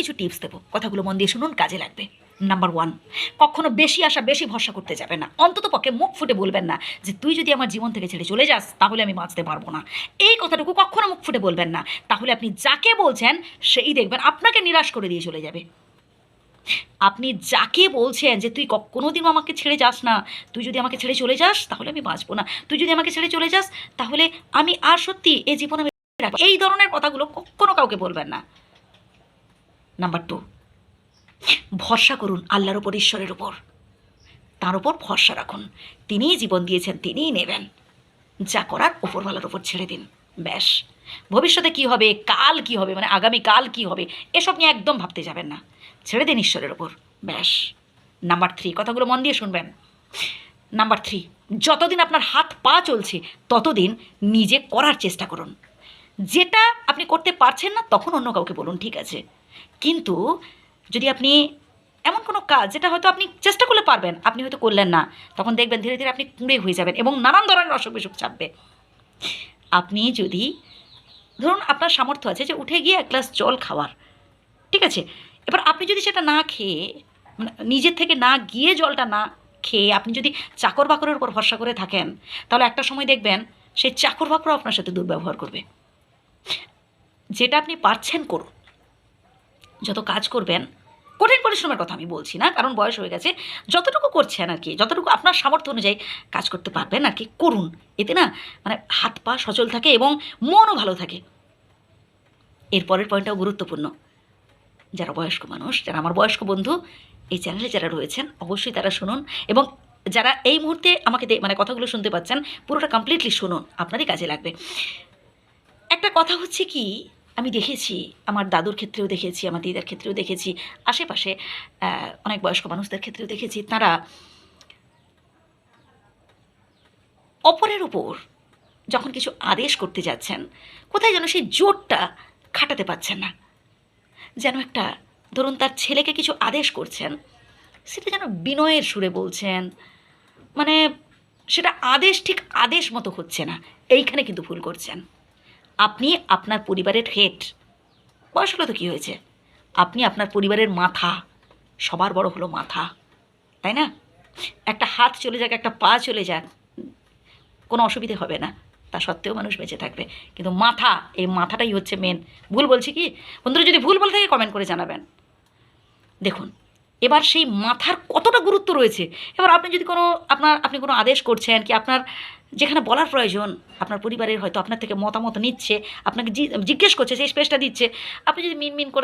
কিছু টিপস দেবো, কথাগুলো মন দিয়ে শুনুন, কাজে লাগবে। নাম্বার 1, কখনো বেশি আশা বেশি ভরসা করতে যাবে না। অন্তত পক্ষে মুখ ফুটে বলবেন না যে তুই যদি আমার জীবন থেকে ছেড়ে চলে যাস তাহলে আমি বাঁচতে পারবো না। এই কথাটুকু কখনো মুখ ফুটে বলবেন না। তাহলে আপনি যাকে বলছেন সেই দেখবেন আপনাকে নিরাশ করে দিয়ে চলে যাবে। আপনি যাকে বলছেন যে তুই কোনোদিনও আমাকে ছেড়ে যাস না, তুই যদি আমাকে ছেড়ে চলে যাস তাহলে আমি বাঁচবো না, তুই যদি আমাকে ছেড়ে চলে যাস তাহলে আমি আর সত্যি এই জীবনে রাখবো, এই ধরনের কথাগুলো কখনো কাউকে বলবেন না। নাম্বার 2, ভরসা করুন আল্লাহর ওপর, ঈশ্বরের ওপর। তার ওপর ভরসা রাখুন, তিনিই জীবন দিয়েছেন, তিনিই নেবেন। যা করার ওপরওয়ালার ওপর ছেড়ে দিন, ব্যাস। ভবিষ্যতে কি হবে, কাল কি হবে, মানে আগামীকাল কি হবে, এসব নিয়ে একদম ভাবতে যাবেন না, ছেড়ে দিন ঈশ্বরের ওপর, ব্যাস। নাম্বার 3, কথাগুলো মন দিয়ে শুনবেন। নাম্বার 3, যতদিন আপনার হাত পা চলছে ততদিন নিজে করার চেষ্টা করুন। যেটা আপনি করতে পারছেন না তখন অন্য কাউকে বলুন, ঠিক আছে, কিন্তু যদি আপনি এমন কোনো কাজ যেটা হয়তো আপনি চেষ্টা করলে পারবেন, আপনি হয়তো করলেন না, তখন দেখবেন ধীরে ধীরে আপনি কুঁড়ে হয়ে যাবেন এবং নানান ধরনের অসুখ বিসুখ চাপবে। আপনি যদি ধরুন আপনার সামর্থ্য আছে যে উঠে গিয়ে এক গ্লাস জল খাওয়ার, ঠিক আছে, এবার আপনি যদি সেটা না খেয়ে, মানে নিজের থেকে না গিয়ে জলটা না খেয়ে আপনি যদি চাকর বাকরের উপর ভরসা করে থাকেন, তাহলে একটা সময় দেখবেন সেই চাকর বাকরও আপনার সাথে দুর্ব্যবহার করবে। যেটা আপনি পারছেন করুন, যত কাজ করবেন, কঠিন পরিশ্রমের কথা আমি বলছি না, কারণ বয়স হয়ে গেছে, যতটুকু করছেন আর কি, যতটুকু আপনার সামর্থ্য অনুযায়ী কাজ করতে পারবেন আর কি করুন। এতে না মানে হাত পা সচল থাকে এবং মনও ভালো থাকে। এরপরের পয়েন্টটাও গুরুত্বপূর্ণ। যারা বয়স্ক মানুষ, যারা আমার বয়স্ক বন্ধু, এই চ্যানেলে যারা রয়েছেন অবশ্যই তারা শুনুন, এবং যারা এই মুহূর্তে আমাকে মানে কথাগুলো শুনতে পাচ্ছেন পুরোটা কমপ্লিটলি শুনুন, আপনারই কাজে লাগবে। একটা কথা হচ্ছে কি, আমি দেখেছি, আমার দাদুর ক্ষেত্রেও দেখেছি, আমার দিদার ক্ষেত্রেও দেখেছি, আশেপাশে অনেক বয়স্ক মানুষদের ক্ষেত্রেও দেখেছি, তারা অপরের উপর যখন কিছু আদেশ করতে যাচ্ছেন, কোথায় যেন সেই জোরটা খাটাতে পারছেন না। যেন একটা ধরুন তার ছেলেকে কিছু আদেশ করছেন, সেটা যেন বিনয়ের সুরে বলছেন, মানে সেটা আদেশ ঠিক আদেশ মতো হচ্ছে না। এইখানে কিন্তু ভুল করছেন। আপনি আপনার পরিবারের হেড, বয়স হলো তো কী হয়েছে, আপনি আপনার পরিবারের মাথা, সবার বড় হলো মাথা, তাই না? একটা হাত চলে যাক, একটা পা চলে যাক, কোনো অসুবিধে হবে না, তা সত্ত্বেও মানুষ বেঁচে থাকবে, কিন্তু মাথা, এই মাথাটাই হচ্ছে মেন। ভুল বলছি কি বন্ধুরা? যদি ভুল বলে থাকে কমেন্ট করে জানাবেন। দেখুন, এবার সেই মাথার কতটা গুরুত্ব রয়েছে। এবার আপনি যদি কোনো আপনি কোনো আদেশ করছেন, কি আপনার যেখানে বলার প্রয়োজন, আপনার পরিবারের হয়তো আপনার থেকে মতামত নিচ্ছে, আপনাকে জিজ্ঞেস করছে, সেই স্পেসটা দিচ্ছে, আপনি যদি মিনমিন করে